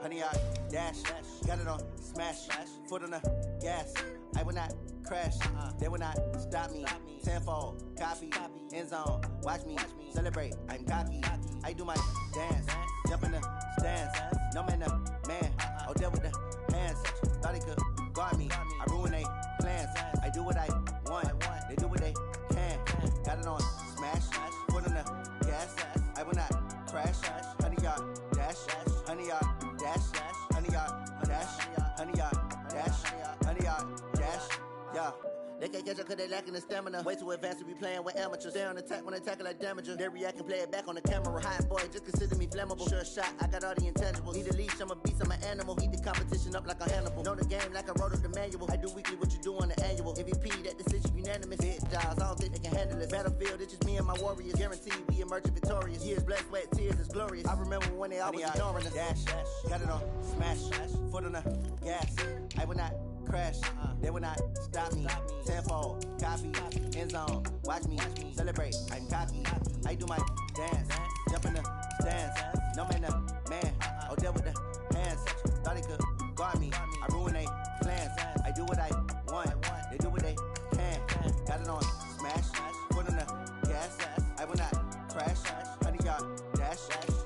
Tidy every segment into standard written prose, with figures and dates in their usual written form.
100 yard dash. Got it on smash. Foot on the gas. I will not crash. They will not stop me. Tenfold, copy, end zone. Watch me celebrate. I'm cocky. I do my dance. Jump in the stands. No man, the man. Oh, deal with the hands. Thought he could guard me. I ruin they plans. I do what I want. They do what they can. Got it on smash. Foot on the gas. I will not crash. 100 yard dash. 100 yard dash. 100 yard dash. 100 yard dash. 100 yard dash. Yeah. They can't catch up cause they lacking the stamina. Way too advanced to be playing with amateurs. Stay on attack when they tackle like damager. They react and play it back on the camera. Hot boy, just consider me flammable. Sure shot, I got all the intangibles. Need a leash, I'm a beast, I'm an animal. Heat the competition up like a Hannibal. Know the game like I wrote up the manual. I do weekly what you do on the annual. MVP, that decision unanimous. Big jobs, I don't think they can handle it. Battlefield, it's just me and my warriors. Guaranteed we emerge victorious. Years, blood, sweat, tears, it's glorious. I remember when they always ignoring us. Dash, got it on smash. Foot on the gas. I will not crash. They will not stop me. Tenfold, copy, end zone. Watch me celebrate. I'm cocky. I do my dance. Jump in the stands. No man, the man. Oh, deal with the hands. Thought he could guard me. I ruin they plans. I do what I want. They do what they can. Got it on smash. Foot on the gas. I will not crash. 100 yard dash.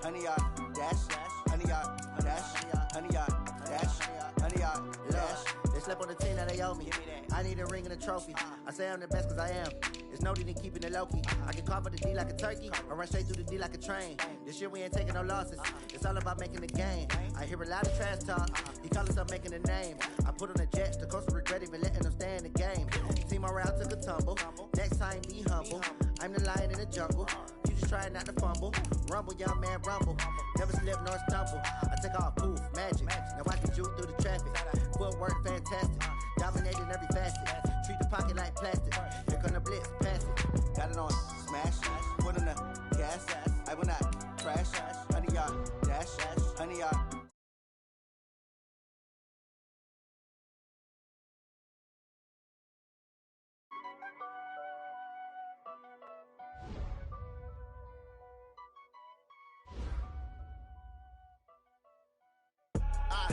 100 yard dash. 100 yard dash. 100 yard dash. 100 yard dash. They slept on the team, now they owe me. I need a ring and a trophy. I say I'm the best cause I am. There's no need in keeping it low-key. I can carve up the D like a turkey or run straight through the D like a train. This year we ain't taking no losses. It's all about making the game. I hear a lot of trash talk. He call himself making a name. I put on the Jets, the coach will regret even letting them stay in the game. Team morale took a tumble. Next time be humble. I'm the lion in the jungle. You just trying not to fumble. Rumble, young man, rumble. Never slip nor stumble. I take off, poof, magic. Now I can juke through the traffic. Footwork fantastic. Dominating every facet. Treat the pocket like plastic. Here come the blitz, pass it. Got it on smash. Put on the gas. I will not crash. 100 yard dash. 100 yard.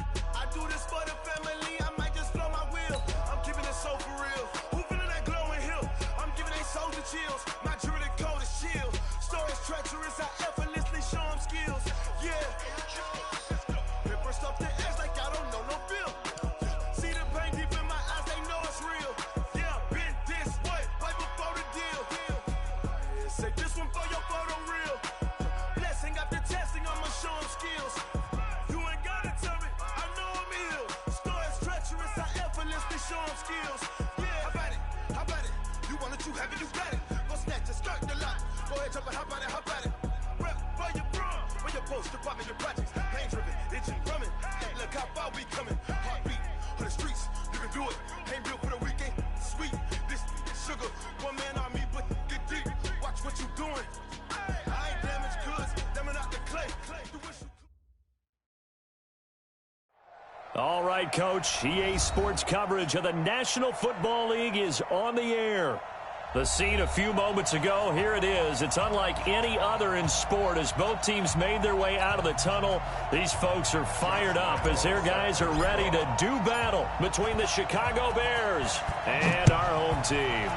I do this for the family, I might just blow my wheel. I'm keeping it so for real. Who feeling that glowing hill? I'm giving they soldier chills. My jewelry code is chill. Stories treacherous, I effortlessly show them skills. Yeah. Pepper stuff the edge like I don't know no feel. See the pain deep in my eyes, they know it's real. Yeah, been this way, right before the deal. Say this one for your photo real. Blessing after testing, I'ma show them skills. You ain't gotta tell me, I know I'm ill. Stories treacherous, I effortlessly show them skills. Yeah, how about it? How about it? You want it, you have it, you got it. Go snatch it, start the lot. Go ahead, jump it, how about it, how about it? Rep for your bro, for your post, your pop, your projects. Pain driven, itching, drumming. Look how far we coming. Heartbeat on the streets, you can do it. Ain't built for the weekend, sweet. This sugar, one man on me, but get deep. Watch what you doing. I ain't damaged goods, damn out the clay. Do what you All right, Coach. EA Sports coverage of the National Football League is on the air. The scene a few moments ago, here it is. It's unlike any other in sport as both teams made their way out of the tunnel. These folks are fired up as their guys are ready to do battle between the Chicago Bears and our home team.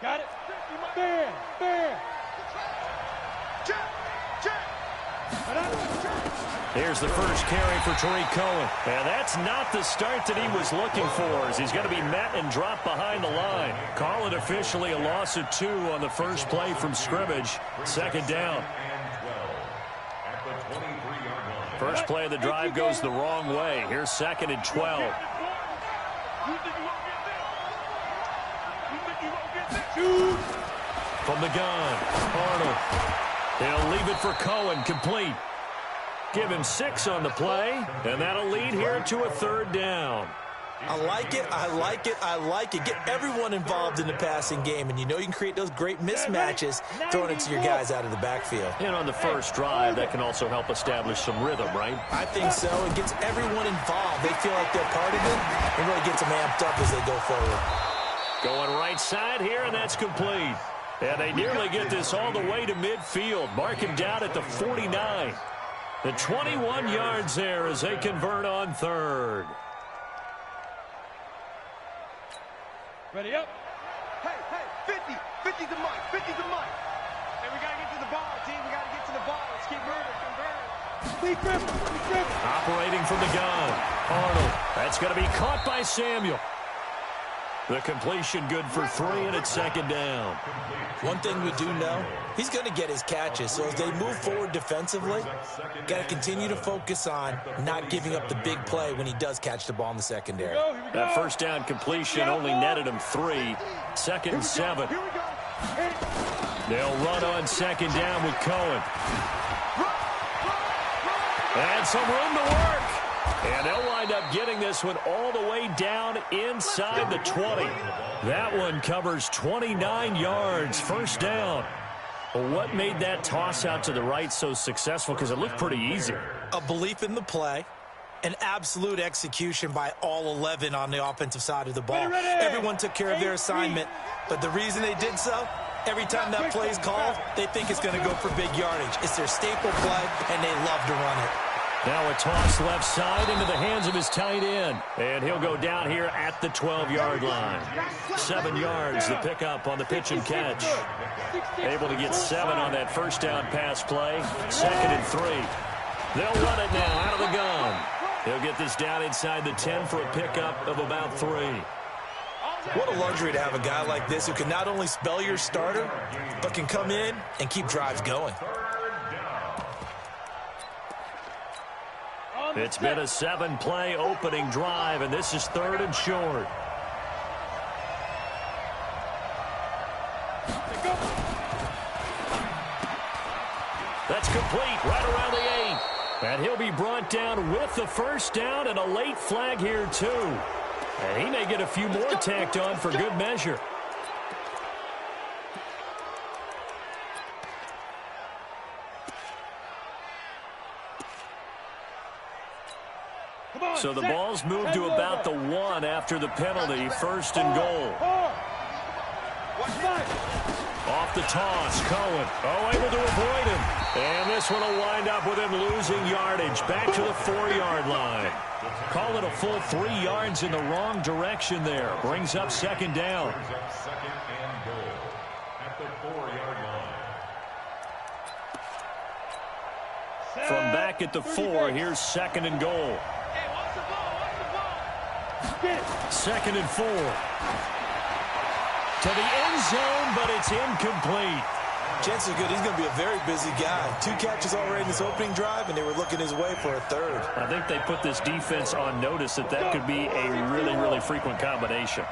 Got it. Bear. Here's the first carry for Tariq Cohen. And that's not the start that he was looking for, as he's going to be met and dropped behind the line. Call it officially a loss of 2 on the first play from scrimmage. Second down. First play of the drive goes the wrong way. Here's 2nd and 12. From the gun, Arnold. He'll leave it for Cohen, complete. Give him 6 on the play, and that'll lead here to a 3rd down. I like it, I like it, I like it. Get everyone involved in the passing game, and you know you can create those great mismatches throwing it to your guys out of the backfield. And on the first drive, that can also help establish some rhythm, right? I think so. It gets everyone involved. They feel like they're part of it, and really gets them amped up as they go forward. Going right side here, and that's complete. And they nearly get this all the way to midfield. Mark him down at the 49. The 21 yards there as they convert on third. Ready up. Hey, 50. 50's the mic. 50's the mic. Hey, we got to get to the ball, team. We got to get to the ball. Let's keep moving. Convert. Operating from the gun. Arnold. That's going to be caught by Samuel. The completion good for 3, and it's second down. One thing we do know, he's going to get his catches. So as they move forward defensively, got to continue to focus on not giving up the big play when he does catch the ball in the secondary. That first down completion only netted him 3. Second and 7. They'll run on second down with Cohen. And some room to work. And they'll wind up getting this one all the way down inside the 20. That one covers 29 yards, first down. Well, what made that toss out to the right so successful? Because it looked pretty easy. A belief in the play, an absolute execution by all 11 on the offensive side of the ball. Everyone took care of their assignment, but the reason they did so, every time that play is called, they think it's going to go for big yardage. It's their staple play, and they love to run it. Now a toss left side into the hands of his tight end. And he'll go down here at the 12-yard line. 7 yards, the pickup on the pitch and catch. Able to get 7 on that first down pass play. Second and 3. They'll run it now out of the gun. He'll get this down inside the 10 for a pickup of about 3. What a luxury to have a guy like this who can not only spell your starter, but can come in and keep drives going. It's been a 7-play opening drive, and this is 3rd and short. That's complete right around the 8. And he'll be brought down with the first down and a late flag here, too. And he may get a few more tacked on for good measure. So the ball's moved to about the 1 after the penalty. First and goal. Off the toss, Cohen. Oh, able to avoid him. And this one will wind up with him losing yardage. Back to the 4-yard line. Call it a full 3 yards in the wrong direction there. Brings up second down. Second and goal at the 4-yard line. From back at the 4, here's second and goal. Second and 4. To the end zone, but it's incomplete. Chances are good he's going to be a very busy guy. 2 catches already in this opening drive, and they were looking his way for a 3rd. I think they put this defense on notice that could be a really frequent combination.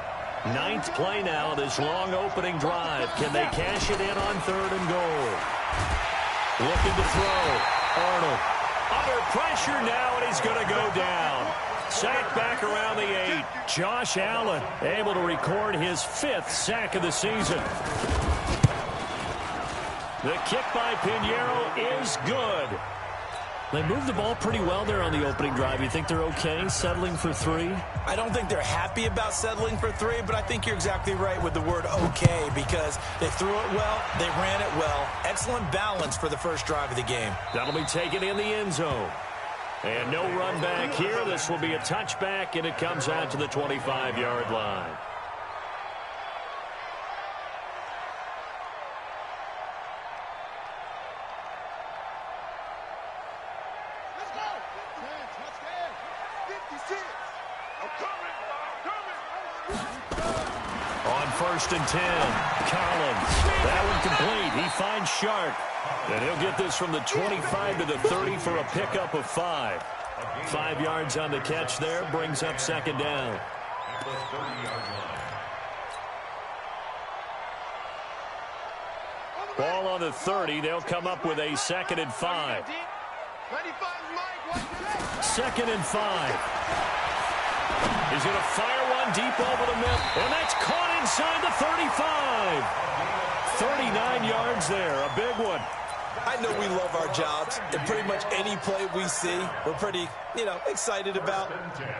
9th play now, this long opening drive. Can they cash it in on 3rd and goal? Looking to throw. Arnold under pressure now, and he's going to go down. Sacked back around the 8. Josh Allen able to record his 5th sack of the season. The kick by Pinheiro is good. They moved the ball pretty well there on the opening drive. You think they're okay settling for 3? I don't think they're happy about settling for 3, but I think you're exactly right with the word okay, because they threw it well, they ran it well. Excellent balance for the first drive of the game. That'll be taken in the end zone. And no run back here. This will be a touchback, and it comes out to the 25-yard line. Let's go. Touchdown. 56. I'm coming. On first and 10, Collins. That one complete. He finds Sharp. And he'll get this from the 25 to the 30 for a pickup of 5. 5 yards on the catch there. Brings up second down. Ball on the 30. They'll come up with a 2nd and 5. 2nd and 5. He's going to fire one deep over the middle, and that's caught inside the 35. 39 yards there, a big one. I know we love our jobs, and pretty much any play we see, we're pretty, excited about.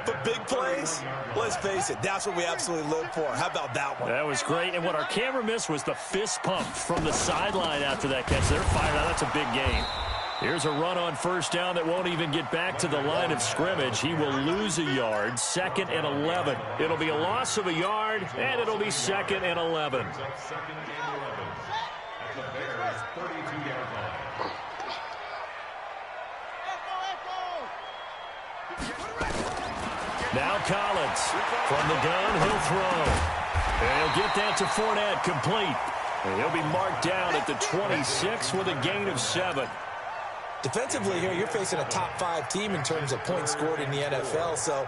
But big plays, let's face it, that's what we absolutely live for. How about that one? That was great, and what our camera missed was the fist pump from the sideline after that catch. They're fired out. That's a big gain. Here's a run on first down that won't even get back to the line of scrimmage. He will lose a yard, 2nd and 11. It'll be a loss of a yard, and it'll be 2nd and 11. Now Collins from the gun, he'll throw. And he'll get that to Fournette, complete. And he'll be marked down at the 26 with a gain of 7. Defensively here, you're facing a top 5 team in terms of points scored in the NFL. So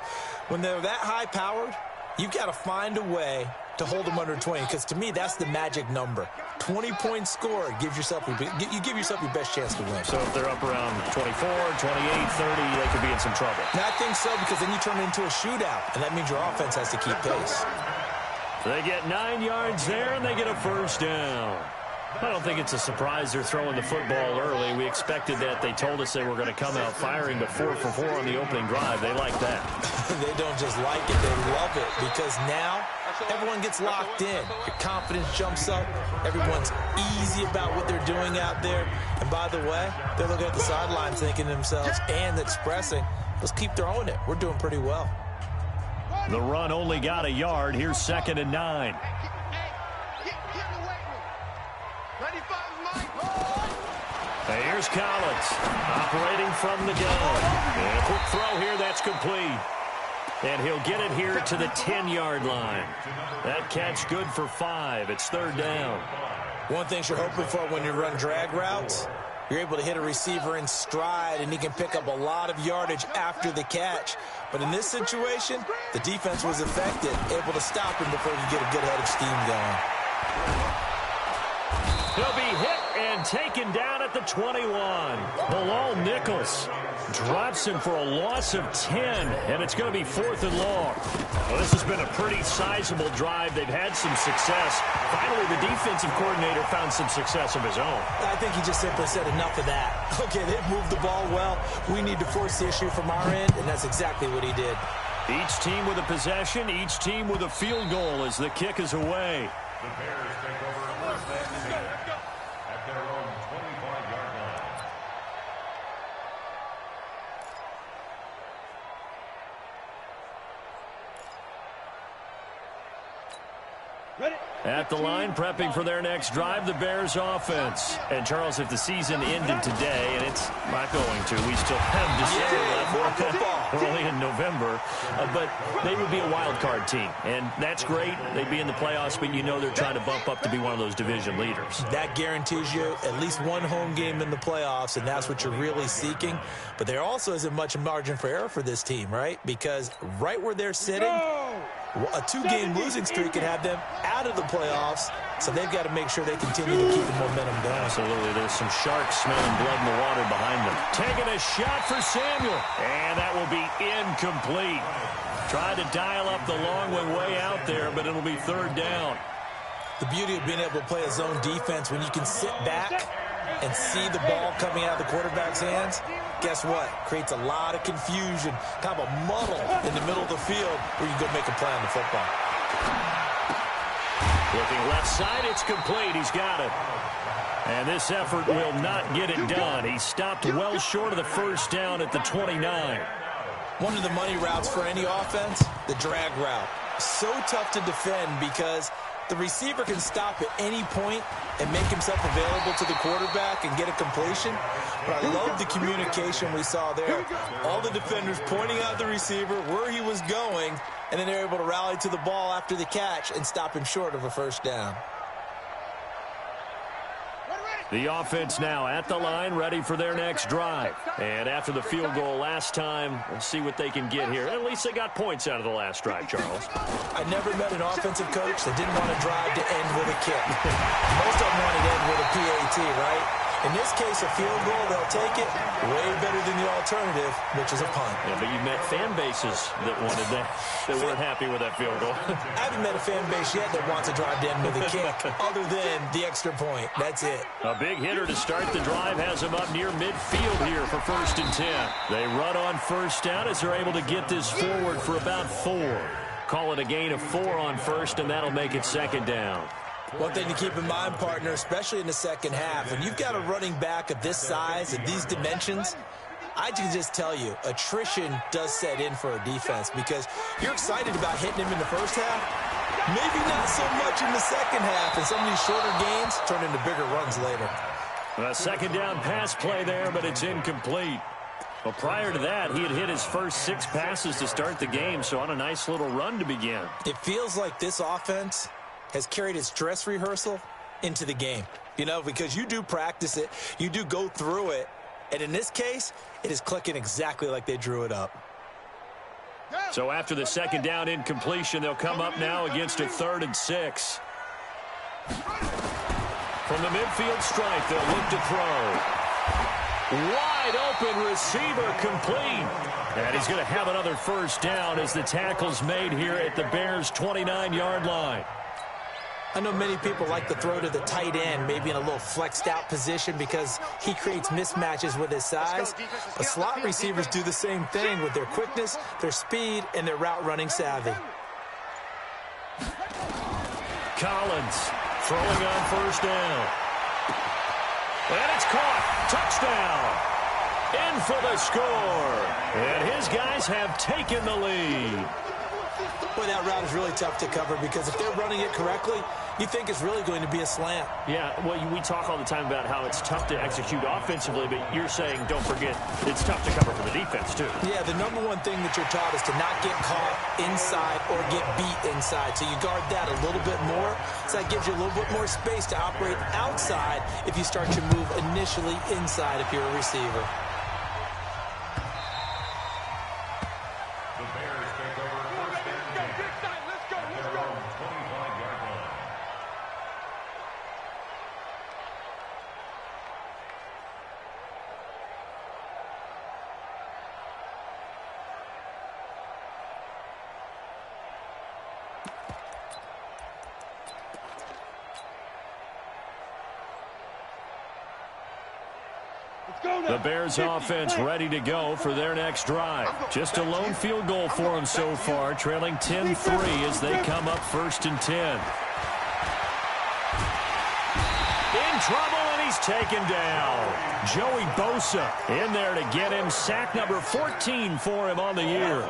when they're that high-powered, you've got to find a way to hold them under 20, because to me, that's the magic number. 20 points scored, you give yourself your best chance to win. So if they're up around 24, 28, 30, they could be in some trouble. And I think so, because then you turn it into a shootout, and that means your offense has to keep pace. They get 9 yards there, and they get a first down. I don't think it's a surprise they're throwing the football early. We expected that. They told us they were going to come out firing, but 4 for 4 on the opening drive. They like that. They don't just like it, they love it, because now everyone gets locked in. Your confidence jumps up. Everyone's easy about what they're doing out there. And by the way, they're looking at the sideline thinking to themselves and expressing, let's keep throwing it. We're doing pretty well. The run only got a yard. Here's 2nd and 9. And here's Collins operating from the gun. And a quick throw here, that's complete. And he'll get it here to the 10-yard line. That catch good for 5. It's 3rd down. One thing you're hoping for when you run drag routes, you're able to hit a receiver in stride, and he can pick up a lot of yardage after the catch. But in this situation, the defense was effective, able to stop him before you get a good head of steam going. He'll be hit and taken down at the 21. Bilal Nichols drops him for a loss of 10, and it's going to be 4th and long. Well, this has been a pretty sizable drive. They've had some success. Finally, the defensive coordinator found some success of his own. I think he just simply said enough of that. Okay, they've moved the ball well. We need to force the issue from our end, and that's exactly what he did. Each team with a possession, each team with a field goal as the kick is away. The Bears take over at their own 25-yard line. Ready? At the line, prepping for their next drive, the Bears offense. And, Charles, if the season ended today, and it's not going to, we still have December left. We're only in November. But they would be a wild card team, and that's great. They'd be in the playoffs, but you know they're trying to bump up to be one of those division leaders. That guarantees you at least one home game in the playoffs, and that's what you're really seeking. But there also isn't much margin for error for this team, right? Because right where they're sitting, a 2-game losing streak could have them out of the playoffs, so they've got to make sure they continue to keep the momentum going. Absolutely. There's some sharks smelling blood in the water behind them. Taking a shot for Samuel, and that will be incomplete. Tried to dial up the long one way out there, but it'll be 3rd down. The beauty of being able to play a zone defense when you can sit back and see the ball coming out of the quarterback's hands, guess what? Creates a lot of confusion, kind of a muddle in the middle of the field where you go make a play on the football. Looking left side, it's complete. He's got it. And this effort will not get it done. He stopped well short of the first down at the 29. One of the money routes for any offense, the drag route. So tough to defend because the receiver can stop at any point and make himself available to the quarterback and get a completion. But I love the communication we saw there. All the defenders pointing out the receiver, where he was going, and then they're able to rally to the ball after the catch and stop him short of a first down. The offense now at the line, ready for their next drive. And after the field goal last time, we'll see what they can get here. At least they got points out of the last drive, Charles. I never met an offensive coach that didn't want to drive to end with a kick. Most of them wanted to end with a PAT, right? In this case, a field goal, they'll take it way better than the alternative, which is a punt. Yeah, but you met fan bases that wanted that weren't happy with that field goal. I haven't met a fan base yet that wants to drive down with a kick other than the extra point. That's it. A big hitter to start the drive has him up near midfield here for 1st and 10. They run on first down as they're able to get this forward for about 4. Call it a gain of 4 on first, and that'll make it 2nd down. One thing to keep in mind, partner, especially in the second half, when you've got a running back of this size and these dimensions, I can just tell you, attrition does set in for a defense because you're excited about hitting him in the first half, maybe not so much in the second half, and some of these shorter gains turn into bigger runs later. A 2nd down pass play there, but it's incomplete. Well, prior to that, he had hit his first 6 passes to start the game, so on a nice little run to begin. It feels like this offense has carried its dress rehearsal into the game, you know, because you do practice it, you do go through it, and in this case, it is clicking exactly like they drew it up. So after the 2nd down incompletion, they'll come up now against a 3rd and 6. From the midfield stripe, they'll look to throw. Wide open receiver complete. And he's going to have another 1st down as the tackle's made here at the Bears' 29-yard line. I know many people like to throw to the tight end, maybe in a little flexed out position because he creates mismatches with his size. But slot receivers do the same thing with their quickness, their speed, and their route running savvy. Collins throwing on 1st down. And it's caught. Touchdown. In for the score. And his guys have taken the lead. Boy, that route is really tough to cover because if they're running it correctly, you think it's really going to be a slant. Yeah, well, we talk all the time about how it's tough to execute offensively, but you're saying, don't forget, it's tough to cover for the defense, too. Yeah, the number one thing that you're taught is to not get caught inside or get beat inside. So you guard that a little bit more. So that gives you a little bit more space to operate outside if you start your move initially inside if you're a receiver. The Bears offense ready to go for their next drive. Just a lone field goal for them so far, trailing 10-3 as they come up 1st and 10. In trouble, and he's taken down. Joey Bosa in there to get him. Sack number 14 for him on the year.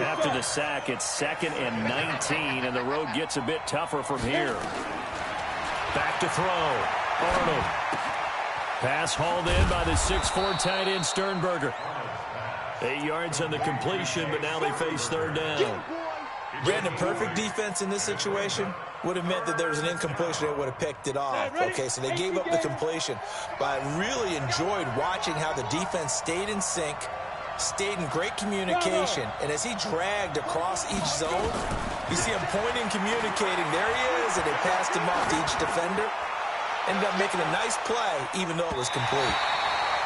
After the sack, it's 2nd and 19, and the road gets a bit tougher from here. Back to throw. Arnold. Pass hauled in by the 6'4" tight end Sternberger. 8 yards on the completion, but now they face 3rd down. Brandon, perfect defense in this situation would have meant that there was an incompletion. They would have picked it off. Okay, so they gave up the completion. But I really enjoyed watching how the defense stayed in sync, stayed in great communication. And as he dragged across each zone, you see him pointing, communicating. There he is, and they passed him off to each defender. Ended up making a nice play, even though it was complete.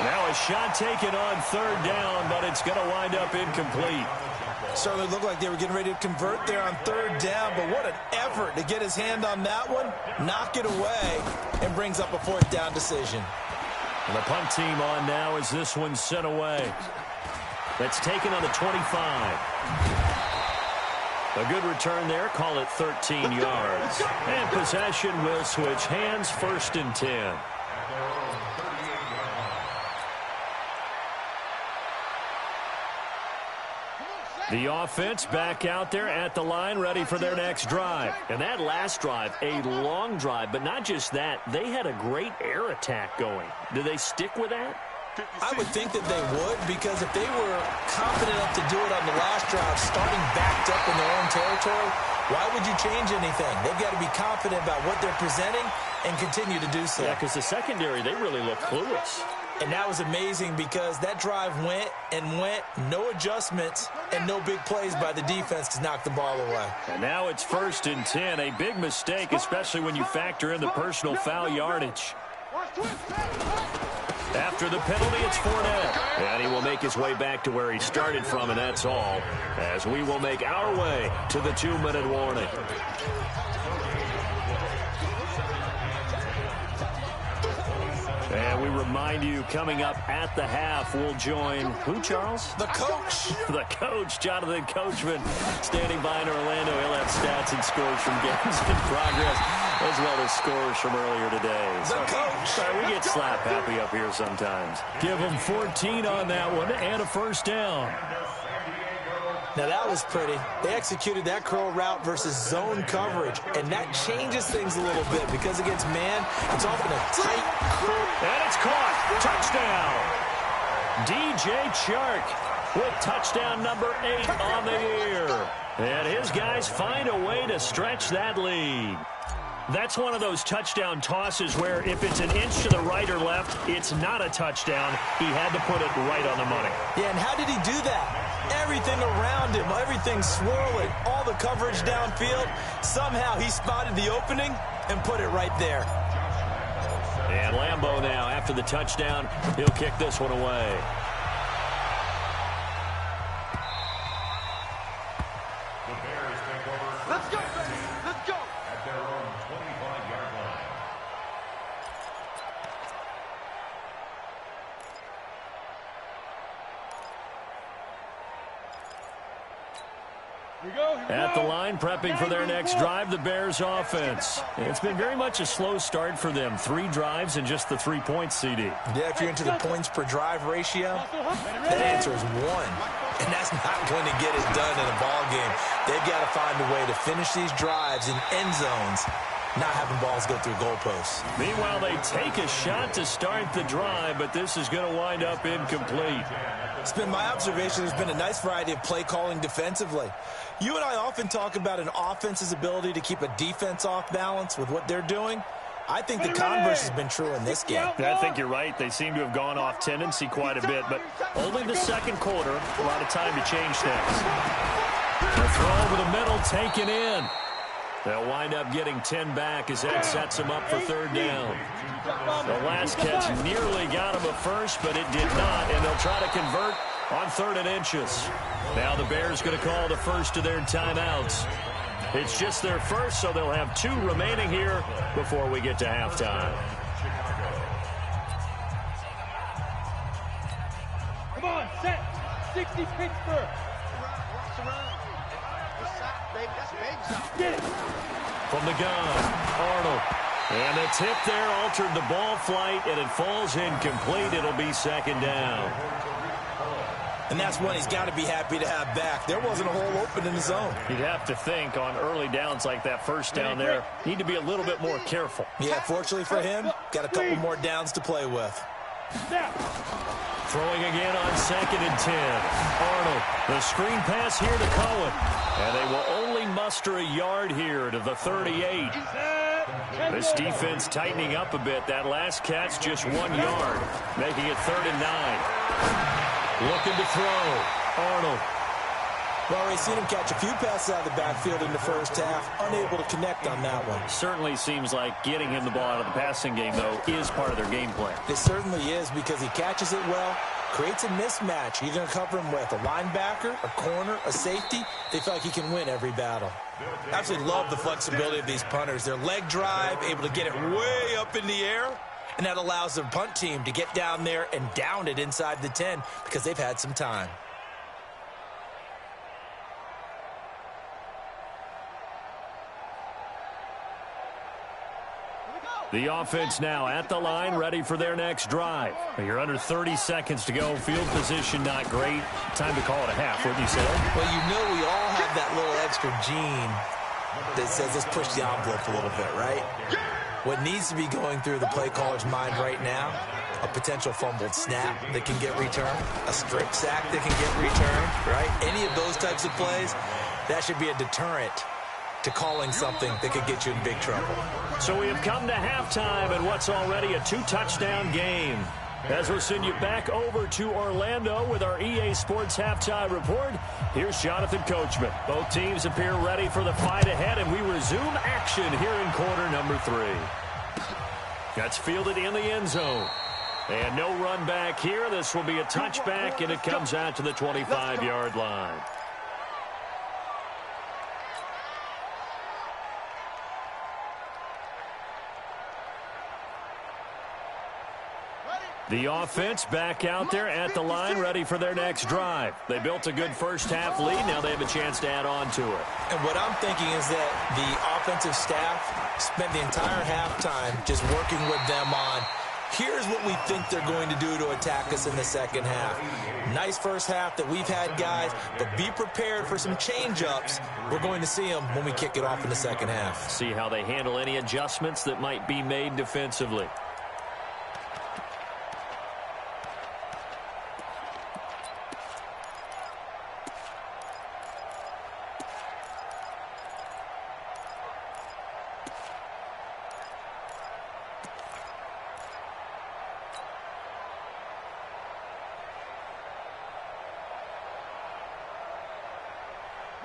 Now a shot taken on 3rd down, but it's going to wind up incomplete. Certainly looked like they were getting ready to convert there on 3rd down, but what an effort to get his hand on that one, knock it away, and brings up a 4th down decision. And the punt team on now as this one's sent away. That's taken on the 25. A good return there. Call it 13 yards. And possession will switch hands. 1st and 10. The offense back out there at the line, ready for their next drive. And that last drive, a long drive, but not just that. They had a great air attack going. Do they stick with that? I would think that they would, because if they were confident enough to do it on the last drive, starting backed up in their own territory, why would you change anything? They've got to be confident about what they're presenting and continue to do so. Yeah, because the secondary, they really look clueless. And that was amazing because that drive went and went, no adjustments, and no big plays by the defense to knock the ball away. And now it's 1st and 10, a big mistake, especially when you factor in the personal foul yardage. After the penalty, it's Fournette. And he will make his way back to where he started from, and that's all, as we will make our way to the 2-minute warning. And we remind you, coming up at the half, we'll join who, Charles? The coach. The coach, Jonathan Coachman, standing by in Orlando. He'll have stats and scores from games in progress, as well as scores from earlier today. The coach. Sorry, we get slap happy up here sometimes. Give them 14 on that one and a first down. Now, that was pretty. They executed that curl route versus zone coverage, and that changes things a little bit because against man, it's often a tight curl. And it's caught. Touchdown. DJ Chark with touchdown number 8 on the year. And his guys find a way to stretch that lead. That's one of those touchdown tosses where if it's an inch to the right or left, it's not a touchdown. He had to put it right on the money. Yeah, and how did he do that? Everything around him, everything swirling, all the coverage downfield. Somehow he spotted the opening and put it right there. And Lambeau now, after the touchdown, he'll kick this one away. The Bears take over. Let's go, baby. Let's go. At their own 25-yard line. At the line, prepping for their next drive, the Bears offense. It's been very much a slow start for them. 3 drives and just the 3 points, CD. Yeah, if you're into the points per drive ratio, that answer is 1. And that's not going to get it done in a ball game. They've got to find a way to finish these drives in end zones, not having balls go through goalposts. Meanwhile, they take a shot to start the drive, but this is going to wind up incomplete. It's been my observation there's been a nice variety of play calling defensively. You and I often talk about an offense's ability to keep a defense off balance with what they're doing. I think the converse has been true in this game. I think you're right. They seem to have gone off tendency quite a bit, but only the second quarter, a lot of time to change things. The throw over the middle taken in. They'll wind up getting 10 back as that sets them up for 3rd down. The last catch nearly got him a first, but it did not, and they'll try to convert on 3rd and inches. Now the Bears going to call the first of their timeouts. It's just their first, so they'll have 2 remaining here before we get to halftime. Come on, set. 60 Pittsburgh. Get it. From the gun, Arnold. And the tip there altered the ball flight, and it falls incomplete. It'll be 2nd down. And that's one he's got to be happy to have back. There wasn't a hole open in the zone. You'd have to think on early downs like that first down there, need to be a little bit more careful. Yeah, fortunately for him, got a couple more downs to play with. Throwing again on 2nd and 10. Arnold, the screen pass here to Cohen. And they will only muster a yard here to the 38. This defense tightening up a bit. That last catch just 1 yard, making it 3rd and 9. Looking to throw. Arnold. Well, we've seen him catch a few passes out of the backfield in the first half. Unable to connect on that one. Certainly seems like getting him the ball out of the passing game, though, is part of their game plan. It certainly is because he catches it well, creates a mismatch. You're going to cover him with a linebacker, a corner, a safety. They feel like he can win every battle. Absolutely love the flexibility of these punters. Their leg drive, able to get it way up in the air. And that allows the punt team to get down there and down it inside the 10 because they've had some time. The offense now at the line, ready for their next drive. You're under 30 seconds to go. Field position not great. Time to call it a half, wouldn't you say? Well, you know we all have that little extra gene that says let's push the envelope a little bit, right? What needs to be going through the play caller's mind right now, a potential fumbled snap that can get returned, a strip sack that can get returned, right? Any of those types of plays, that should be a deterrent to calling something that could get you in big trouble. So we have come to halftime in what's already a 2-touchdown game. As we'll send you back over to Orlando with our EA Sports Halftime Report, here's Jonathan Coachman. Both teams appear ready for the fight ahead, and we resume action here in quarter number 3. That's fielded in the end zone. And no run back here. This will be a touchback, and it comes out to the 25-yard line. The offense back out there at the line, ready for their next drive. They built a good first-half lead. Now they have a chance to add on to it. And what I'm thinking is that the offensive staff spent the entire halftime just working with them on, here's what we think they're going to do to attack us in the second half. Nice first half that we've had, guys, but be prepared for some change-ups. We're going to see them when we kick it off in the second half. See how they handle any adjustments that might be made defensively.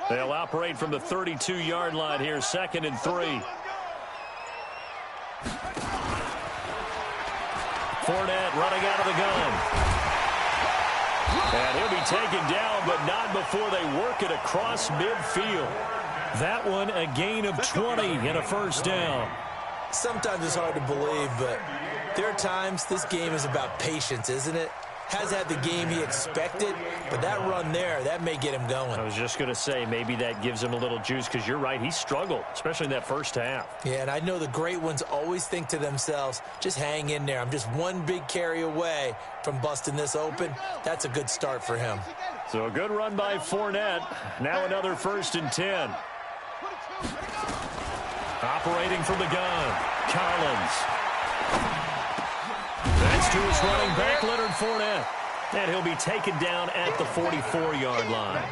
They'll operate from the 32-yard line here, 2nd and 3. Fournette running out of the gun. And he'll be taken down, but not before they work it across midfield. That one a gain of 20 and a first down. Sometimes it's hard to believe, but there are times this game is about patience, isn't it? Has had the game he expected, but that run there, that may get him going. I was just going to say, maybe that gives him a little juice, because you're right, he struggled, especially in that first half. Yeah, and I know the great ones always think to themselves, just hang in there. I'm just one big carry away from busting this open. That's a good start for him. So a good run by Fournette. Now another 1st and 10. Operating from the gun, Collins. That's to his running back, Leonard Fournette. And he'll be taken down at the 44-yard line.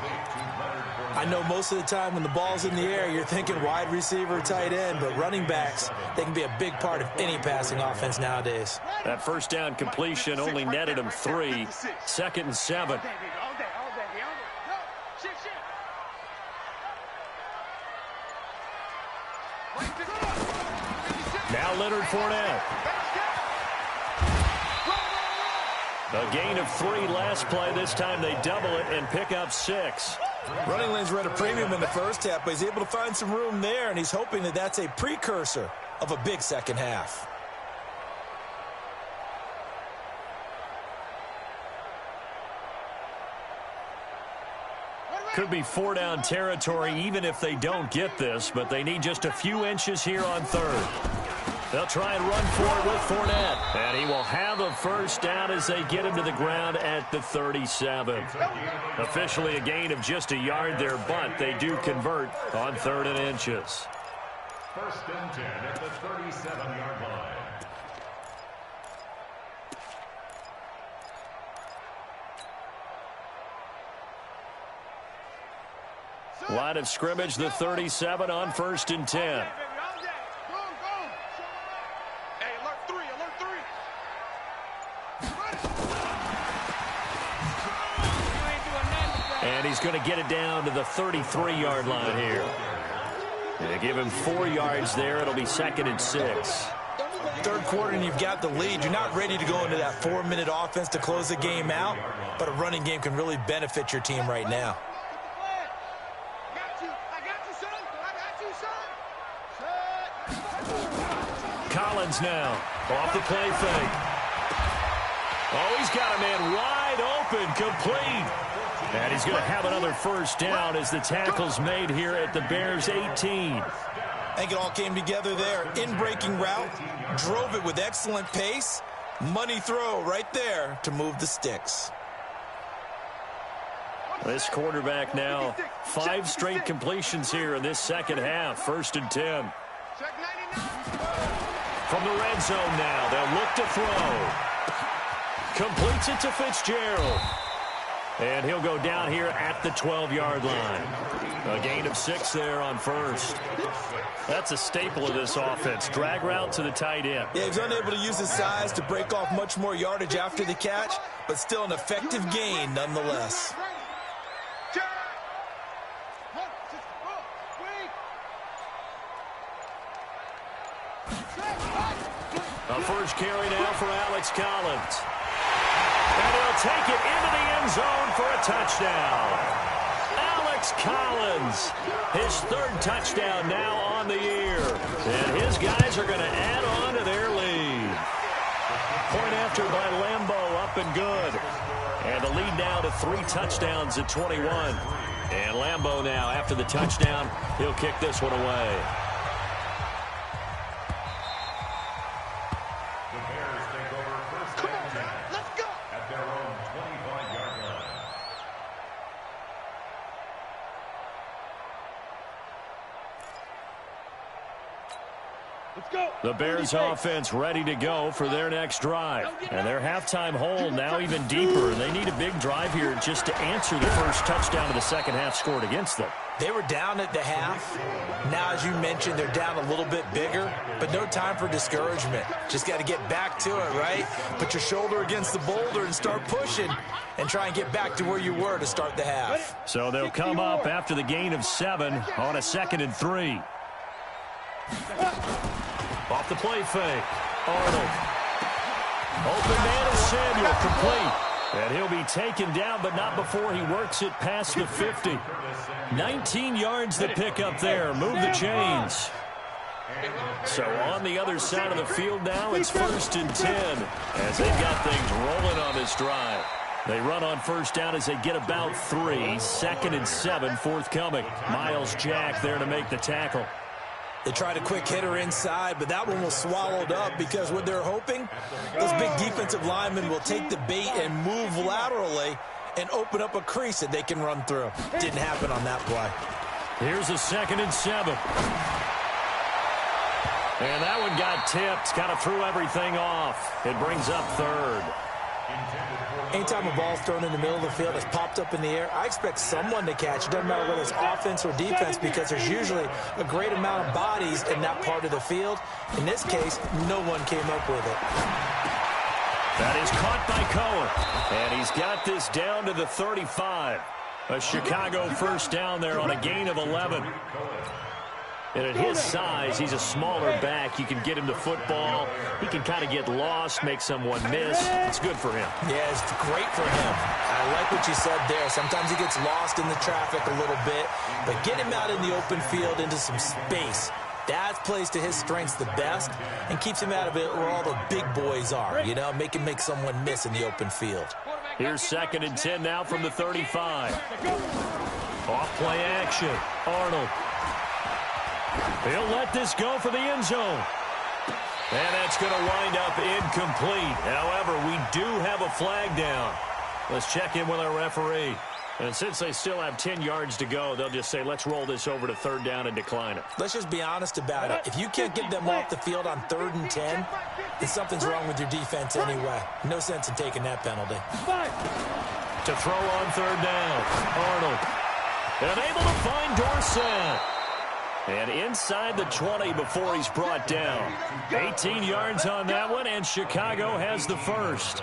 I know most of the time when the ball's in the air, you're thinking wide receiver, tight end, but running backs, they can be a big part of any passing offense nowadays. That first down completion only netted him 3. 2nd and 7. Now Leonard Fournette. A gain of 3 last play. This time they double it and pick up 6. Running lanes were at a premium in the first half, but he's able to find some room there, and he's hoping that that's a precursor of a big second half. Could be 4-down territory even if they don't get this, but they need just a few inches here on 3rd. They'll try and run for it with Fournette. And he will have a first down as they get him to the ground at the 37. Officially a gain of just a yard there, but they do convert on 3rd and inches. 1st and 10 at the 37-yard line. Line of scrimmage, the 37 on 1st and 10. And he's going to get it down to the 33-yard line here. They give him 4 yards there. It'll be 2nd and 6. Third quarter and you've got the lead. You're not ready to go into that 4-minute offense to close the game out, but a running game can really benefit your team right now. Collins now off the play fake. Oh, he's got a man wide open, complete. And he's going to have another first down as the tackle's made here at the Bears' 18. I think it all came together there. In-breaking route, drove it with excellent pace. Money throw right there to move the sticks. This quarterback now 5 straight completions here in this second half. 1st and 10. From the red zone now, they'll look to throw. Completes it to Fitzgerald. And he'll go down here at the 12-yard line. A gain of 6 there on 1st. That's a staple of this offense. Drag route to the tight end. Yeah, he's unable to use his size to break off much more yardage after the catch, but still an effective gain nonetheless. A first carry now for Alex Collins. And he'll take it into the end zone for a touchdown. Alex Collins, his third touchdown now on the year. And his guys are going to add on to their lead. Point after by Lambeau, up and good. And the lead now to 3 touchdowns at 21. And Lambeau now, after the touchdown, he'll kick this one away. The Bears take over first and 10 at their own 25-yard line. Let's go. The Bears offense ready to go for their next drive. And their halftime hole now even deeper. They need a big drive here just to answer the first touchdown of the second half scored against them. They were down at the half. Now, as you mentioned, they're down a little bit bigger, but no time for discouragement. Just got to get back to it, right? Put your shoulder against the boulder and start pushing and try and get back to where you were to start the half. So they'll come up after the gain of 7 on a 2nd and 3. Off the play fake. Arnold. Open man is Samuel, complete. And he'll be taken down, but not before he works it past the 50. 19 yards to pick up there. Move the chains. So on the other side of the field now, it's 1st and 10 as they've got things rolling on this drive. They run on first down as they get about 3. 2nd and 7 forthcoming. Miles Jack there to make the tackle. They tried a quick hitter inside, but that one was swallowed up because what they're hoping, those big defensive linemen will take the bait and move laterally and open up a crease that they can run through. Didn't happen on that play. Here's a 2nd and 7. And that one got tipped, kind of threw everything off. It brings up 3rd. Anytime a ball's thrown in the middle of the field, it's popped up in the air, I expect someone to catch. It doesn't matter whether it's offense or defense because there's usually a great amount of bodies in that part of the field. In this case, no one came up with it. That is caught by Cohen. And he's got this down to the 35. A Chicago first down there on a gain of 11. And at his size, he's a smaller back. You can get him to football. He can kind of get lost, make someone miss. It's good for him. Yeah, it's great for him. I like what you said there. Sometimes he gets lost in the traffic a little bit. But get him out in the open field into some space. That plays to his strengths the best and keeps him out of it where all the big boys are. You know, make him make someone miss in the open field. Here's 2nd and 10 now from the 35. Off play action. Arnold. He'll let this go for the end zone. And that's going to wind up incomplete. However, we do have a flag down. Let's check in with our referee. And since they still have 10 yards to go, they'll just say, let's roll this over to 3rd down and decline it. Let's just be honest about it. If you can't get them off the field on 3rd and 10, then something's wrong with your defense anyway. No sense in taking that penalty. To throw on 3rd down, Arnold. And able to find Dorsett. And inside the 20 before he's brought down. 18 yards on that one, and Chicago has the first.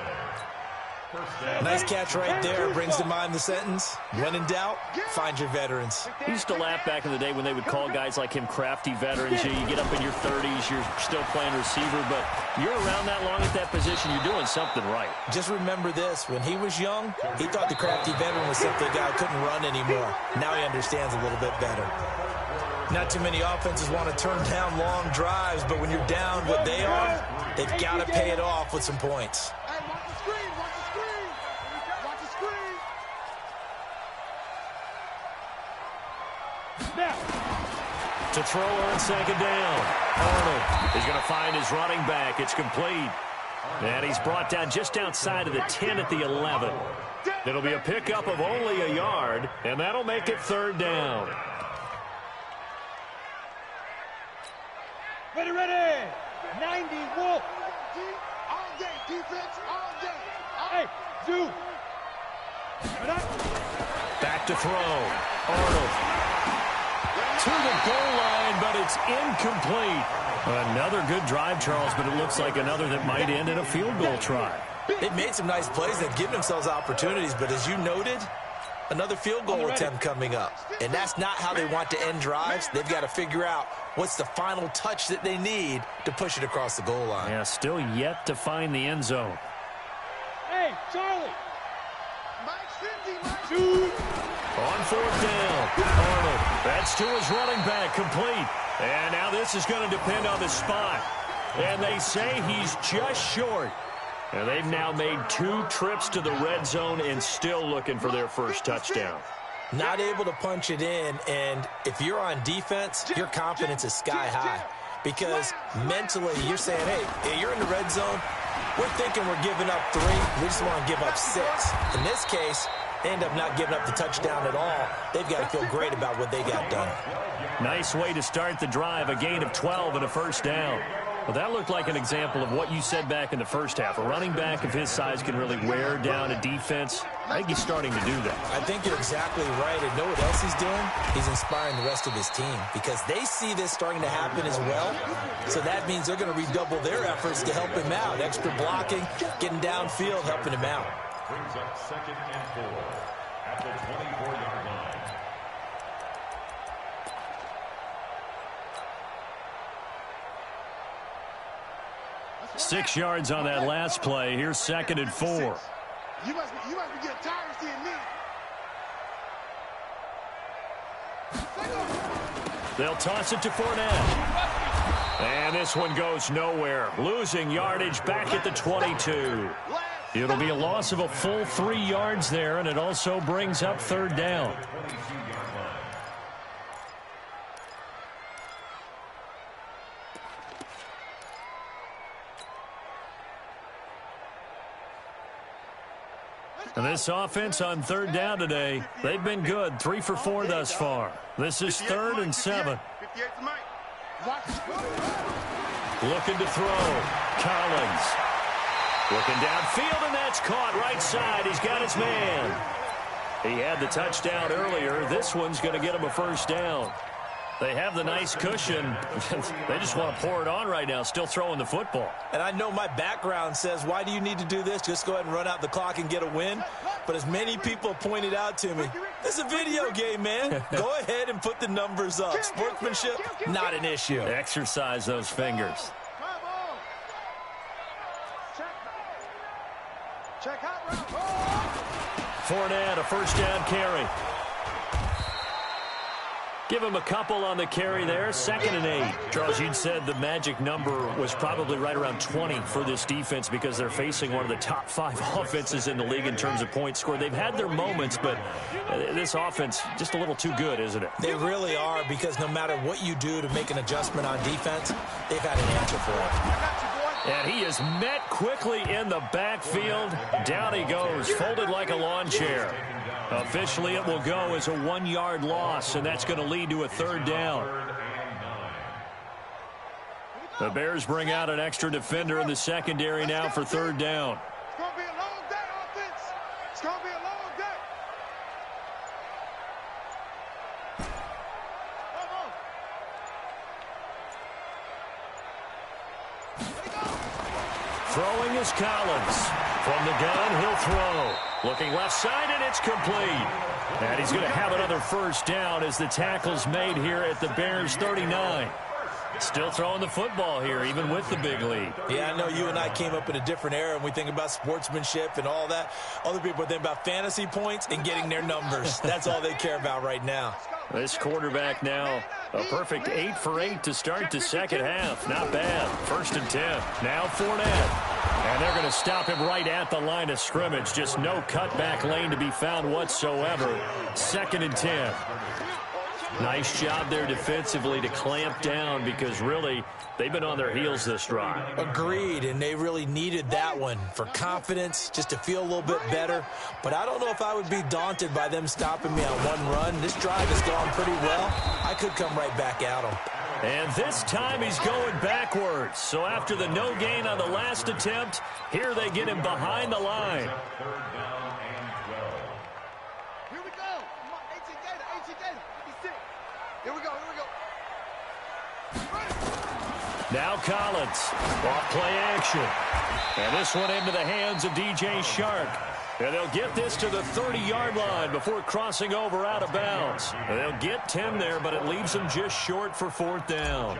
Nice catch right there. Brings to mind the sentence, when in doubt, find your veterans. He used to laugh back in the day when they would call guys like him crafty veterans. You get up in your 30s, you're still playing receiver, but you're around that long at that position, you're doing something right. Just remember this. When he was young, he thought the crafty veteran was simply a guy who couldn't run anymore. Now he understands a little bit better. Not too many offenses want to turn down long drives, but when you're down what they are, they've got to pay it off with some points. Hey, watch the screen, watch the screen. Watch the screen. Now. To throw on 2nd down. Arnold is going to find his running back. It's complete. And he's brought down just outside of the 10 at the 11. It'll be a pickup of only a yard, and that'll make it 3rd down. Ready, ready. 90 Wolf. All day, defense, all day. Hey, Zoo. Back to throw. Arnold. To the goal line, but it's incomplete. Another good drive, Charles, but it looks like another that might end in a field goal try. They've made some nice plays. They've given themselves opportunities, but as you noted, Another field goal attempt coming up. And that's not how they want to end drives. They've got to figure out what's the final touch that they need to push it across the goal line. Yeah, still yet to find the end zone. Hey, Charlie. Shoot. On fourth down, Arnold. That's to his running back, complete. And now this is going to depend on the spot. And they say he's just short. And they've now made 2 trips to the red zone and still looking for their first touchdown. Not able to punch it in, and if you're on defense, your confidence is sky high. Because mentally, you're saying, hey, you're in the red zone. We're thinking we're giving up 3. We just want to give up 6. In this case, they end up not giving up the touchdown at all. They've got to feel great about what they got done. Nice way to start the drive, a gain of 12 and a first down. Well, that looked like an example of what you said back in the first half. A running back of his size can really wear down a defense. I think he's starting to do that. I think you're exactly right. And know what else he's doing? He's inspiring the rest of his team because they see this starting to happen as well. So that means they're going to redouble their efforts to help him out. Extra blocking, getting downfield, helping him out. Brings up 2nd and 4 at the 24-yard line. 6 yards on that last play. Here's 2nd and 4. You must be getting tired of seeing me. They'll toss it to Fournette. And this one goes nowhere. Losing yardage back at the 22. It'll be a loss of a full 3 yards there, and it also brings up 3rd down. And this offense on 3rd down today, they've been good. 3 for 4 thus far. This is 3rd and 7. Looking to throw. Collins. Looking downfield, and that's caught right side. He's got his man. He had the touchdown earlier. This one's going to get him a first down. They have the nice cushion. They just want to pour it on right now, still throwing the football. And I know my background says, why do you need to do this? Just go ahead and run out the clock and get a win. But as many people pointed out to me, this is a video game, man. Go ahead and put the numbers up. Sportsmanship, not an issue. Exercise those fingers. Fournette, a first down carry. Give him a couple on the carry there. 2nd and 8. Charles, you'd said the magic number was probably right around 20 for this defense because they're facing one of the top 5 offenses in the league in terms of points scored. They've had their moments, but this offense just a little too good, isn't it? They really are, because no matter what you do to make an adjustment on defense, they've got an answer for it. And he is met quickly in the backfield. Down he goes, folded like a lawn chair. Officially, it will go as a 1-yard loss, and that's going to lead to a 3rd down. The Bears bring out an extra defender in the secondary now for 3rd down. It's going to be a long day, offense. It's going to be a long day. Throwing is Collins. From the gun, he'll throw. Looking left side, and it's complete. And he's going to have another first down as the tackle's made here at the Bears 39. Still throwing the football here, even with the big lead. Yeah, I know you and I came up in a different era, and we think about sportsmanship and all that. Other people think about fantasy points and getting their numbers. That's all they care about right now. This quarterback now, a perfect 8 for 8 to start the second half. Not bad. 1st and 10. Now Fournette. And they're going to stop him right at the line of scrimmage. Just no cutback lane to be found whatsoever. 2nd and 10. Nice job there defensively to clamp down because really they've been on their heels this drive. Agreed, and they really needed that one for confidence, just to feel a little bit better. But I don't know if I would be daunted by them stopping me on one run. This drive has gone pretty well. I could come right back at them. And this time he's going backwards. So after the no gain on the last attempt, here they get him behind the line. Here we go. Come on, 18 Gator, 56. Here we go. Now Collins, off play action. And this one into the hands of DJ Shark. And they'll get this to the 30-yard line before crossing over out of bounds. They'll get 10 there, but it leaves them just short for 4th down.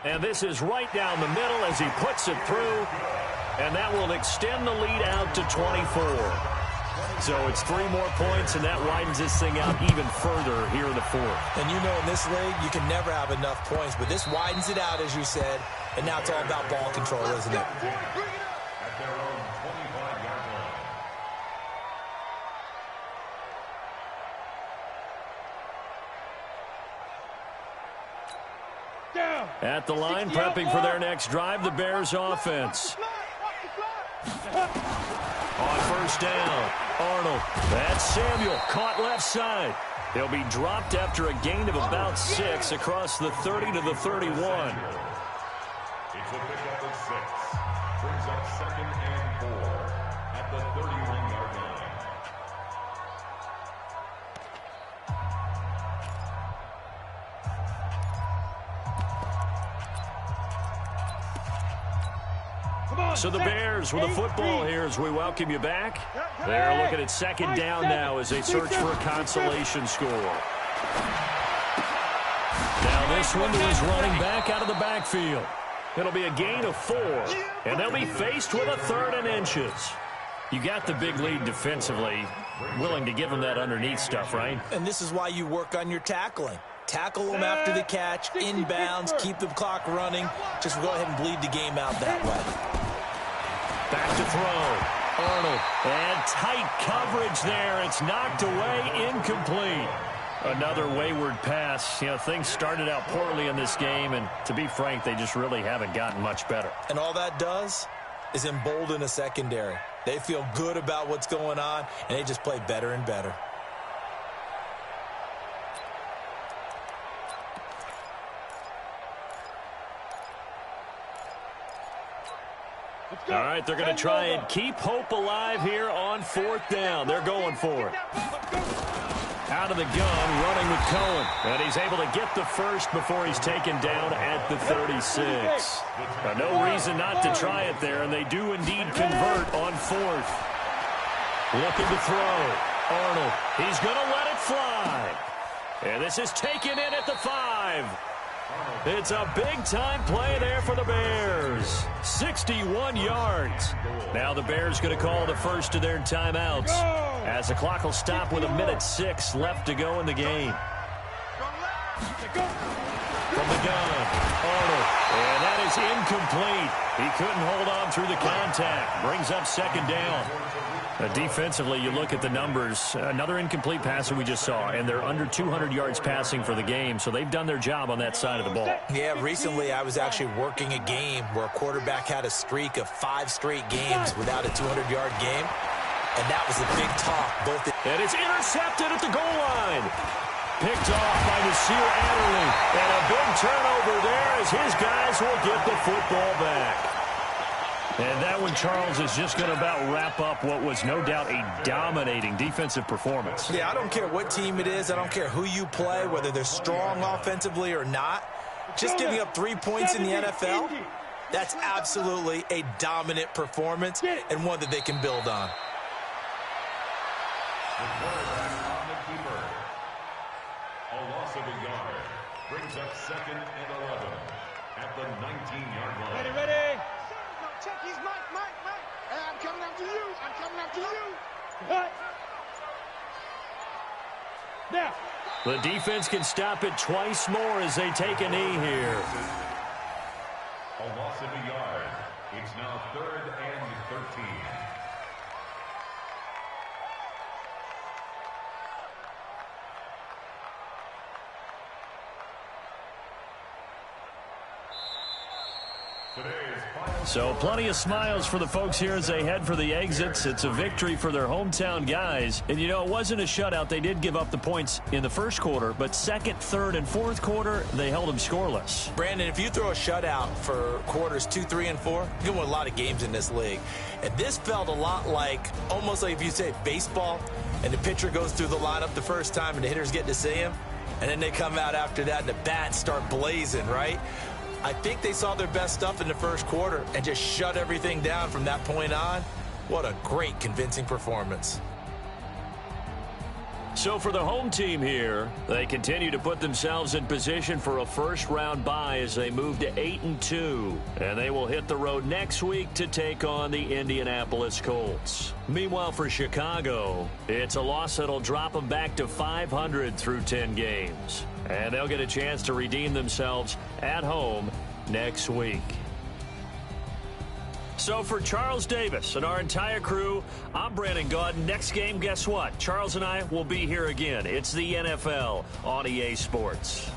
And this is right down the middle as he puts it through. And that will extend the lead out to 24. So it's 3 more points, and that widens this thing out even further here in the 4th. And you know in this league, you can never have enough points, but this widens it out, as you said, and now it's all about ball control, isn't it? At their own 25-yard Down. At the line, prepping for their next drive, the Bears offense. On 1st down, Arnold. That's Samuel, caught left side. They'll be dropped after a gain of about 6 across the 30 to the 31. It's a pickup of 6. Brings up 2nd and 4 at the 31-yard line. So the Bears with the football here as we welcome you back. They're looking at 2nd down now as they search for a consolation score. Now this one is running back out of the backfield. It'll be a gain of 4, and they'll be faced with a 3rd and inches. You got the big lead defensively, willing to give them that underneath stuff, right? And this is why you work on your tackling. Tackle them after the catch, inbounds, keep the clock running. Just go ahead and bleed the game out that way. Back to throw. Arnold. And tight coverage there. It's knocked away, incomplete. Another wayward pass. You know, things started out poorly in this game, and to be frank, they just really haven't gotten much better. And all that does is embolden a secondary. They feel good about what's going on, and they just play better and better. All right, they're going to try and keep hope alive here on 4th down. They're going for it. Out of the gun, running with Cohen. And he's able to get the first before he's taken down at the 36. No reason not to try it there, and they do indeed convert on 4th. Looking to throw. Arnold, he's going to let it fly. And this is taken in at the 5. It's a big-time play there for the Bears. 61 yards. Now the Bears going to call the first of their timeouts as the clock will stop with 1:06 left to go in the game. From the gun, Arnold. And that is incomplete. He couldn't hold on through the contact. Brings up 2nd down. Defensively, you look at the numbers. Another incomplete pass that we just saw, and they're under 200 yards passing for the game, so they've done their job on that side of the ball. Yeah, recently I was actually working a game where a quarterback had a streak of 5 straight games without a 200-yard game, and that was the big talk. And it's intercepted at the goal line. Picked off by Nasir Adderley, and a big turnover there as his guys will get the football back. And that one, Charles, is just going to about wrap up what was no doubt a dominating defensive performance. Yeah, I don't care what team it is. I don't care who you play, whether they're strong offensively or not. Just giving up 3 points in the NFL, that's absolutely a dominant performance and one that they can build on. The quarterback on the keeper. A loss of a yard. Brings up 2nd and 11 at the 19-yard line. Ready. Check his mic. Hey, I'm coming after you. Now. The defense can stop it twice more as they take a knee here. A loss of a yard. It's now 3rd and 13. So plenty of smiles for the folks here as they head for the exits. It's a victory for their hometown guys. And, you know, it wasn't a shutout. They did give up the points in the first quarter, but 2nd, 3rd, and 4th quarter, they held them scoreless. Brandon, if you throw a shutout for quarters 2, 3, and 4, you can win a lot of games in this league. And this felt a lot like, almost like if you say baseball, and the pitcher goes through the lineup the first time and the hitters get to see him, and then they come out after that and the bats start blazing, right? I think they saw their best stuff in the first quarter and just shut everything down from that point on. What a great, convincing performance. So for the home team here, they continue to put themselves in position for a first-round bye as they move to 8-2. And they will hit the road next week to take on the Indianapolis Colts. Meanwhile, for Chicago, it's a loss that'll drop them back to 500 through 10 games. And they'll get a chance to redeem themselves at home next week. So for Charles Davis and our entire crew, I'm Brandon Gaudin. Next game, guess what? Charles and I will be here again. It's the NFL on EA Sports.